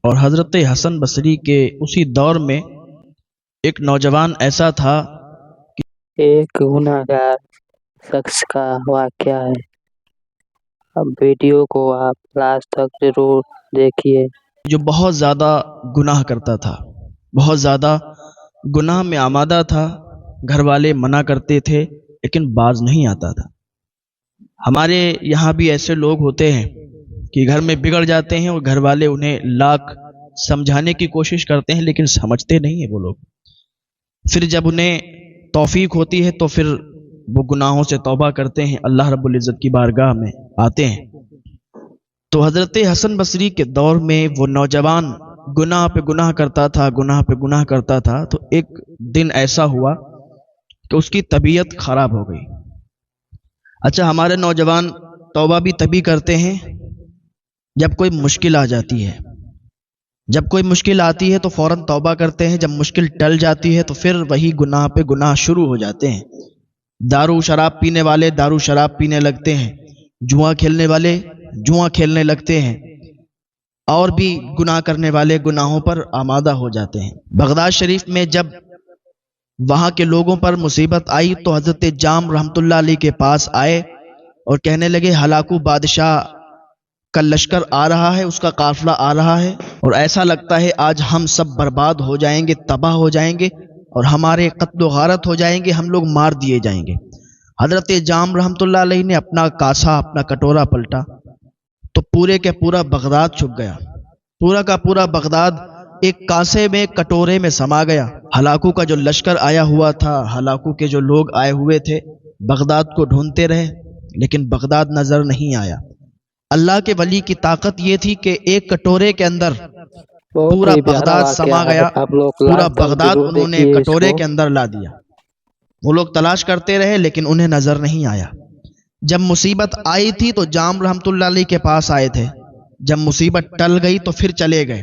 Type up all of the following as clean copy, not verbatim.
اور حضرت حسن بصری کے اسی دور میں ایک نوجوان ایسا تھا ایک گناہگار شخص کا واقعہ ہے۔ اب ویڈیو کو آپ لاسٹ تک ضرور دیکھیے۔ جو بہت زیادہ گناہ کرتا تھا، بہت زیادہ گناہ میں آمادہ تھا۔ گھر والے منع کرتے تھے لیکن باز نہیں آتا تھا۔ ہمارے یہاں بھی ایسے لوگ ہوتے ہیں کہ گھر میں بگڑ جاتے ہیں اور گھر والے انہیں لاکھ سمجھانے کی کوشش کرتے ہیں لیکن سمجھتے نہیں ہیں وہ لوگ۔ پھر جب انہیں توفیق ہوتی ہے تو پھر وہ گناہوں سے توبہ کرتے ہیں، اللہ رب العزت کی بارگاہ میں آتے ہیں۔ تو حضرت حسن بصری کے دور میں وہ نوجوان گناہ پہ گناہ کرتا تھا، گناہ پہ گناہ کرتا تھا۔ تو ایک دن ایسا ہوا کہ اس کی طبیعت خراب ہو گئی۔ اچھا، ہمارے نوجوان توبہ بھی تبھی کرتے ہیں جب کوئی مشکل آ جاتی ہے۔ جب کوئی مشکل آتی ہے تو فوراً توبہ کرتے ہیں، جب مشکل ٹل جاتی ہے تو پھر وہی گناہ پہ گناہ شروع ہو جاتے ہیں۔ دارو شراب پینے والے دارو شراب پینے لگتے ہیں، جوا کھیلنے والے جوا کھیلنے لگتے ہیں، اور بھی گناہ کرنے والے گناہوں پر آمادہ ہو جاتے ہیں۔ بغداد شریف میں جب وہاں کے لوگوں پر مصیبت آئی تو حضرت جام رحمۃ اللہ علیہ کے پاس آئے اور کہنے لگے ہلاکو بادشاہ کا لشکر آ رہا ہے، اس کا قافلہ آ رہا ہے، اور ایسا لگتا ہے آج ہم سب برباد ہو جائیں گے، تباہ ہو جائیں گے، اور ہمارے قتل و غارت ہو جائیں گے، ہم لوگ مار دیے جائیں گے۔ حضرت جام رحمۃ اللہ علیہ نے اپنا کاسا، اپنا کٹورا پلٹا تو پورے کے پورا بغداد چھپ گیا۔ پورا کا پورا بغداد ایک کاسے میں، کٹورے میں سما گیا۔ ہلاکو کا جو لشکر آیا ہوا تھا، ہلاکو کے جو لوگ آئے ہوئے تھے، بغداد کو ڈھونڈتے رہے لیکن بغداد نظر نہیں آیا۔ اللہ کے ولی کی طاقت یہ تھی کہ ایک کٹورے کے اندر پورا بغداد سما گیا، پورا بغداد انہوں نے کٹورے کے اندر لا دیا۔ وہ لوگ تلاش کرتے رہے لیکن انہیں نظر نہیں آیا۔ جب مصیبت آئی تھی تو جام رحمۃ اللہ علیہ کے پاس آئے تھے، جب مصیبت ٹل گئی تو پھر چلے گئے۔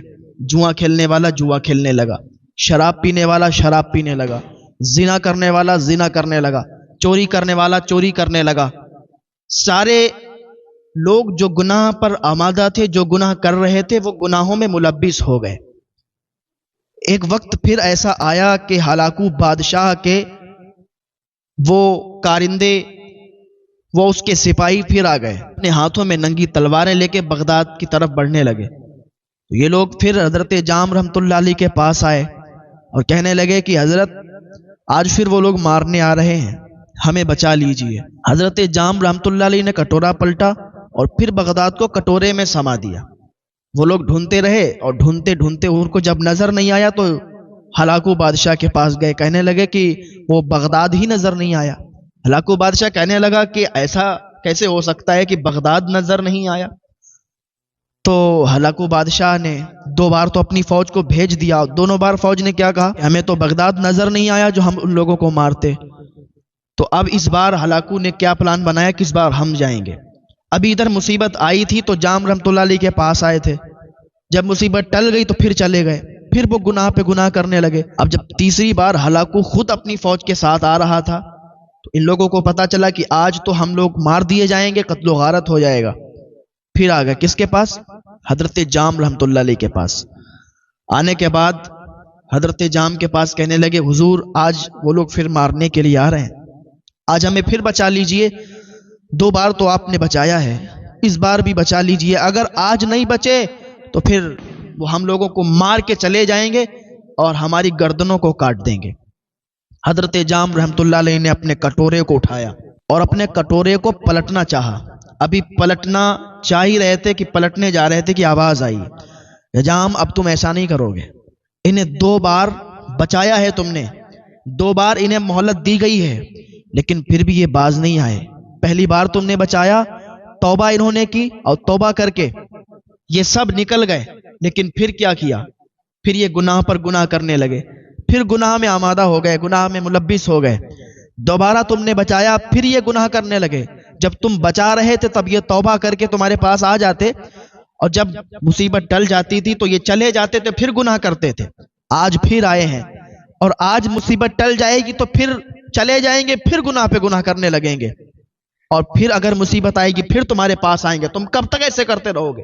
جوا کھیلنے والا جوا کھیلنے لگا، شراب پینے والا شراب پینے لگا، زنا کرنے والا زنا کرنے لگا، چوری کرنے والا چوری کرنے لگا۔ سارے لوگ جو گناہ پر آمادہ تھے، جو گناہ کر رہے تھے، وہ گناہوں میں ملبس ہو گئے۔ ایک وقت پھر ایسا آیا کہ ہلاکو بادشاہ کے وہ کارندے، وہ اس کے سپاہی پھر آ گئے، اپنے ہاتھوں میں ننگی تلواریں لے کے بغداد کی طرف بڑھنے لگے۔ یہ لوگ پھر حضرت جام رحمۃ اللہ علیہ کے پاس آئے اور کہنے لگے کہ حضرت آج پھر وہ لوگ مارنے آ رہے ہیں، ہمیں بچا لیجئے۔ حضرت جام رحمۃ اللہ علیہ نے کٹورا پلٹا اور پھر بغداد کو کٹورے میں سما دیا۔ وہ لوگ ڈھونڈتے رہے اور ڈھونڈتے ڈھونڈتے ان کو جب نظر نہیں آیا تو ہلاکو بادشاہ کے پاس گئے، کہنے لگے کہ وہ بغداد ہی نظر نہیں آیا۔ ہلاکو بادشاہ کہنے لگا کہ ایسا کیسے ہو سکتا ہے کہ بغداد نظر نہیں آیا؟ تو ہلاکو بادشاہ نے دو بار تو اپنی فوج کو بھیج دیا، دونوں بار فوج نے کیا کہا؟ ہمیں تو بغداد نظر نہیں آیا جو ہم ان لوگوں کو مارتے۔ تو اب اس بار ہلاکو نے کیا پلان بنایا کہ اس بار ہم جائیں گے۔ ابھی ادھر مصیبت آئی تھی تو جام رحمۃ اللہ علیہ کے پاس آئے تھے، جب مصیبت ٹل گئی تو پھر چلے گئے، پھر وہ گناہ پہ گناہ کرنے لگے۔ اب جب تیسری بار ہلاکو خود اپنی فوج کے ساتھ آ رہا تھا تو ان لوگوں کو پتا چلا کہ آج تو ہم لوگ مار دیے جائیں گے، قتل و غارت ہو جائے گا۔ پھر آ گئے کس کے پاس؟ حضرت جام رحمۃ اللہ علیہ کے پاس۔ آنے کے بعد حضرت جام کے پاس کہنے لگے حضور آج وہ لوگ پھر مارنے کے لیے آ رہے ہیں، آج ہمیں پھر بچا لیجئے۔ دو بار تو آپ نے بچایا ہے، اس بار بھی بچا لیجئے۔ اگر آج نہیں بچے تو پھر وہ ہم لوگوں کو مار کے چلے جائیں گے اور ہماری گردنوں کو کاٹ دیں گے۔ حضرت جام رحمۃ اللہ علیہ نے اپنے کٹورے کو اٹھایا اور اپنے کٹورے کو پلٹنا چاہا۔ ابھی پلٹنا چاہ ہی رہے تھے کہ پلٹنے جا رہے تھے کہ آواز آئی، جام اب تم ایسا نہیں کرو گے، انہیں دو بار بچایا ہے تم نے، دو بار انہیں مہلت دی گئی ہے لیکن پھر بھی یہ باز نہیں آئے۔ پہلی بار تم نے بچایا، توبہ انہوں نے کی اور توبہ کر کے یہ سب نکل گئے، لیکن پھر کیا کیا؟ پھر یہ گناہ پر گناہ کرنے لگے، پھر گناہ میں آمادہ ہو گئے، گناہ میں ملبس ہو گئے۔ دوبارہ تم نے بچایا، پھر یہ گناہ کرنے لگے۔ جب تم بچا رہے تھے تب یہ توبہ کر کے تمہارے پاس آ جاتے، اور جب مصیبت ٹل جاتی تھی تو یہ چلے جاتے تھے، پھر گناہ کرتے تھے۔ آج پھر آئے ہیں اور آج مصیبت ٹل جائے گی تو پھر چلے جائیں گے، پھر گناہ پہ گناہ کرنے لگیں گے، اور پھر اگر مصیبت آئے گی پھر تمہارے پاس آئیں گے۔ تم کب تک ایسے کرتے رہو گے؟